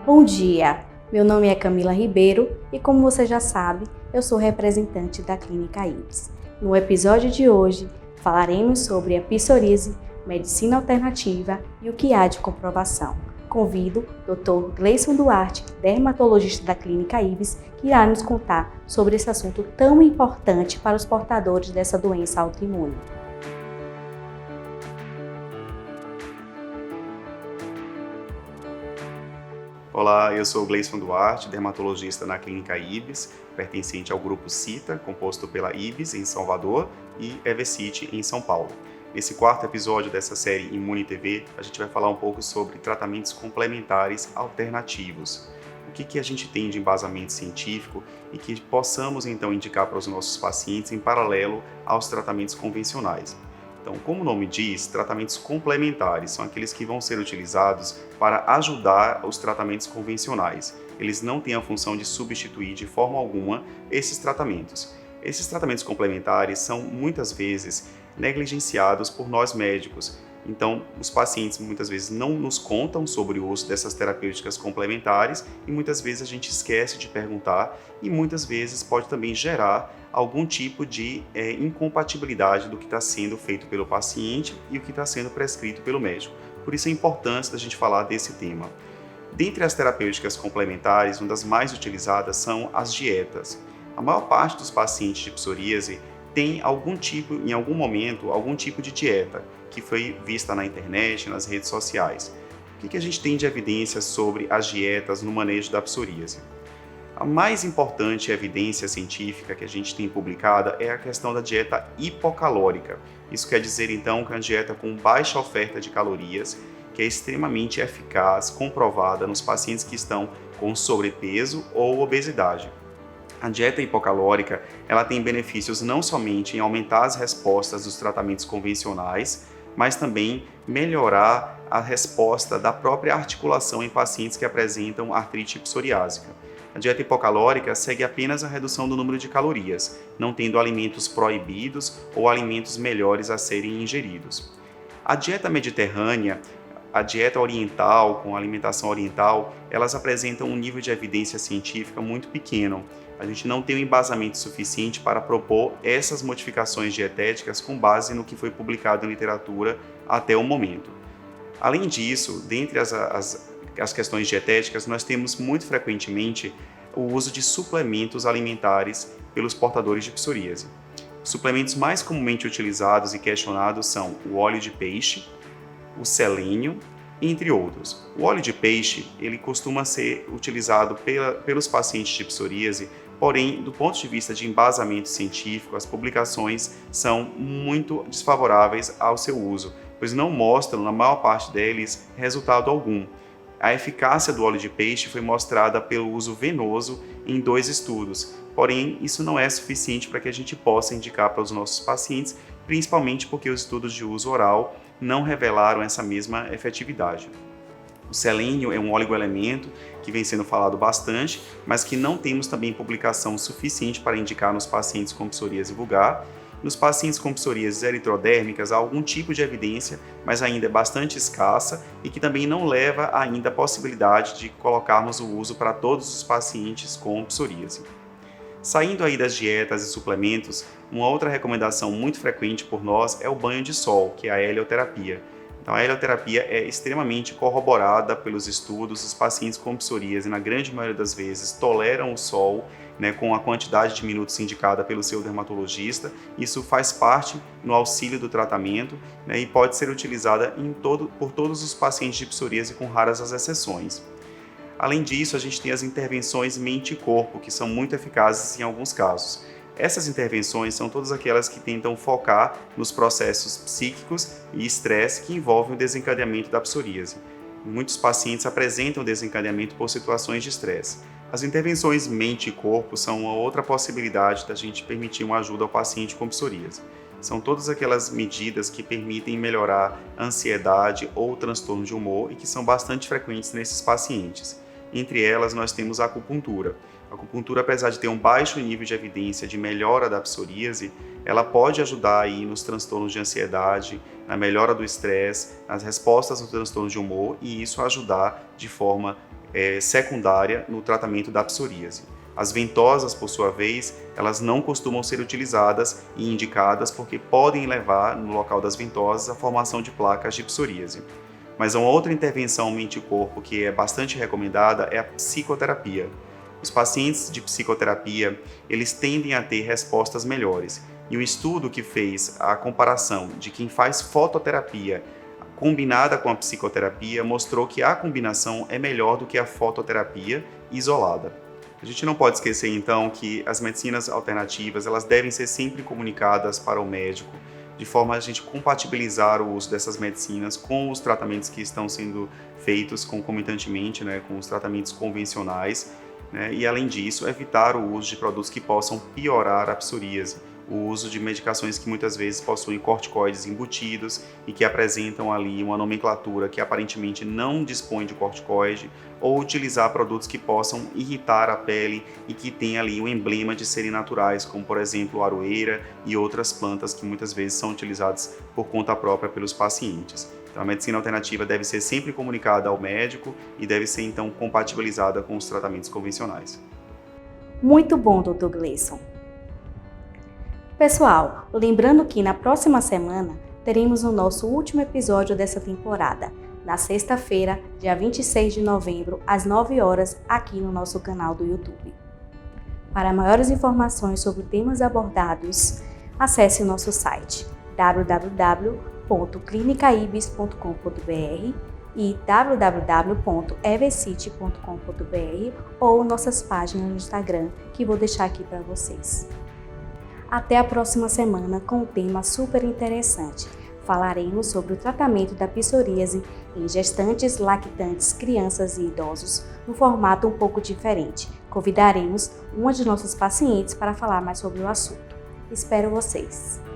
Bom dia, meu nome é Camila Ribeiro e, como você já sabe, eu sou representante da Clínica Ibis. No episódio de hoje, falaremos sobre a psoríase, medicina alternativa e o que há de comprovação. Convido o Dr. Gleison Duarte, dermatologista da Clínica Ibis, que irá nos contar sobre esse assunto tão importante para os portadores dessa doença autoimune. Olá, eu sou o Gleison Duarte, dermatologista na Clínica Ibis, pertencente ao grupo CITA, composto pela Ibis em Salvador e Evercity em São Paulo. Nesse quarto episódio dessa série Imune TV, a gente vai falar um pouco sobre tratamentos complementares alternativos. O que a gente tem de embasamento científico e que possamos então indicar para os nossos pacientes em paralelo aos tratamentos convencionais. Então, como o nome diz, tratamentos complementares são aqueles que vão ser utilizados para ajudar os tratamentos convencionais. Eles não têm a função de substituir de forma alguma esses tratamentos. Esses tratamentos complementares são muitas vezes negligenciados por nós médicos. Então, os pacientes muitas vezes não nos contam sobre o uso dessas terapêuticas complementares e muitas vezes a gente esquece de perguntar e muitas vezes pode também gerar algum tipo de incompatibilidade do que está sendo feito pelo paciente e o que está sendo prescrito pelo médico. Por isso a importância da gente falar desse tema. Dentre as terapêuticas complementares, uma das mais utilizadas são as dietas. A maior parte dos pacientes de psoríase tem em algum momento, algum tipo de dieta que foi vista na internet, nas redes sociais. O que a gente tem de evidência sobre as dietas no manejo da psoríase? A mais importante evidência científica que a gente tem publicada é a questão da dieta hipocalórica. Isso quer dizer, então, que é uma dieta com baixa oferta de calorias, que é extremamente eficaz, comprovada nos pacientes que estão com sobrepeso ou obesidade. A dieta hipocalórica, ela tem benefícios não somente em aumentar as respostas dos tratamentos convencionais, mas também melhorar a resposta da própria articulação em pacientes que apresentam artrite psoriásica. A dieta hipocalórica segue apenas a redução do número de calorias, não tendo alimentos proibidos ou alimentos melhores a serem ingeridos. A dieta mediterrânea, a dieta oriental, com a alimentação oriental, elas apresentam um nível de evidência científica muito pequeno. A gente não tem um embasamento suficiente para propor essas modificações dietéticas com base no que foi publicado em literatura até o momento. Além disso, dentre as questões dietéticas, nós temos muito frequentemente o uso de suplementos alimentares pelos portadores de psoríase. Os suplementos mais comumente utilizados e questionados são o óleo de peixe, o selênio, entre outros. O óleo de peixe ele costuma ser utilizado pelos pacientes de psoríase, porém, do ponto de vista de embasamento científico, as publicações são muito desfavoráveis ao seu uso, pois não mostram, na maior parte deles, resultado algum. A eficácia do óleo de peixe foi mostrada pelo uso venoso em 2 estudos, porém, isso não é suficiente para que a gente possa indicar para os nossos pacientes, principalmente porque os estudos de uso oral não revelaram essa mesma efetividade. O selênio é um oligoelemento que vem sendo falado bastante, mas que não temos também publicação suficiente para indicar nos pacientes com psoríase vulgar. Nos pacientes com psoríases eritrodérmicas há algum tipo de evidência, mas ainda é bastante escassa e que também não leva ainda a possibilidade de colocarmos o uso para todos os pacientes com psoríase. Saindo aí das dietas e suplementos, uma outra recomendação muito frequente por nós é o banho de sol, que é a helioterapia. Então, a helioterapia é extremamente corroborada pelos estudos. Os pacientes com psoríase, na grande maioria das vezes, toleram o sol, com a quantidade de minutos indicada pelo seu dermatologista. Isso faz parte no auxílio do tratamento, e pode ser utilizada por todos os pacientes de psoríase, com raras as exceções. Além disso, a gente tem as intervenções mente e corpo, que são muito eficazes em alguns casos. Essas intervenções são todas aquelas que tentam focar nos processos psíquicos e estresse que envolvem o desencadeamento da psoríase. Muitos pacientes apresentam desencadeamento por situações de estresse. As intervenções mente e corpo são uma outra possibilidade da gente permitir uma ajuda ao paciente com psoríase. São todas aquelas medidas que permitem melhorar a ansiedade ou transtorno de humor e que são bastante frequentes nesses pacientes. Entre elas, nós temos a acupuntura. A acupuntura, apesar de ter um baixo nível de evidência de melhora da psoríase, ela pode ajudar aí nos transtornos de ansiedade, na melhora do estresse, nas respostas aos transtornos de humor e isso ajudar de forma secundária no tratamento da psoríase. As ventosas, por sua vez, elas não costumam ser utilizadas e indicadas porque podem levar, no local das ventosas, à formação de placas de psoríase. Mas uma outra intervenção mente-corpo que é bastante recomendada é a psicoterapia. Os pacientes de psicoterapia, eles tendem a ter respostas melhores. E um estudo que fez a comparação de quem faz fototerapia combinada com a psicoterapia mostrou que a combinação é melhor do que a fototerapia isolada. A gente não pode esquecer, então, que as medicinas alternativas elas devem ser sempre comunicadas para o médico, de forma a gente compatibilizar o uso dessas medicinas com os tratamentos que estão sendo feitos concomitantemente, com os tratamentos convencionais, e, além disso, evitar o uso de produtos que possam piorar a psoríase, o uso de medicações que muitas vezes possuem corticoides embutidos e que apresentam ali uma nomenclatura que aparentemente não dispõe de corticoide, ou utilizar produtos que possam irritar a pele e que têm ali o emblema de serem naturais, como por exemplo a aroeira e outras plantas que muitas vezes são utilizadas por conta própria pelos pacientes. Então a medicina alternativa deve ser sempre comunicada ao médico e deve ser então compatibilizada com os tratamentos convencionais. Muito bom, Dr. Gleison. Pessoal, lembrando que na próxima semana teremos o nosso último episódio dessa temporada, na sexta-feira, dia 26 de novembro, às 9 horas, aqui no nosso canal do YouTube. Para maiores informações sobre temas abordados, acesse o nosso site www.clinicaibis.com.br e www.evcity.com.br ou nossas páginas no Instagram, que vou deixar aqui para vocês. Até a próxima semana com um tema super interessante. Falaremos sobre o tratamento da psoríase em gestantes, lactantes, crianças e idosos, no formato um pouco diferente. Convidaremos uma de nossas pacientes para falar mais sobre o assunto. Espero vocês!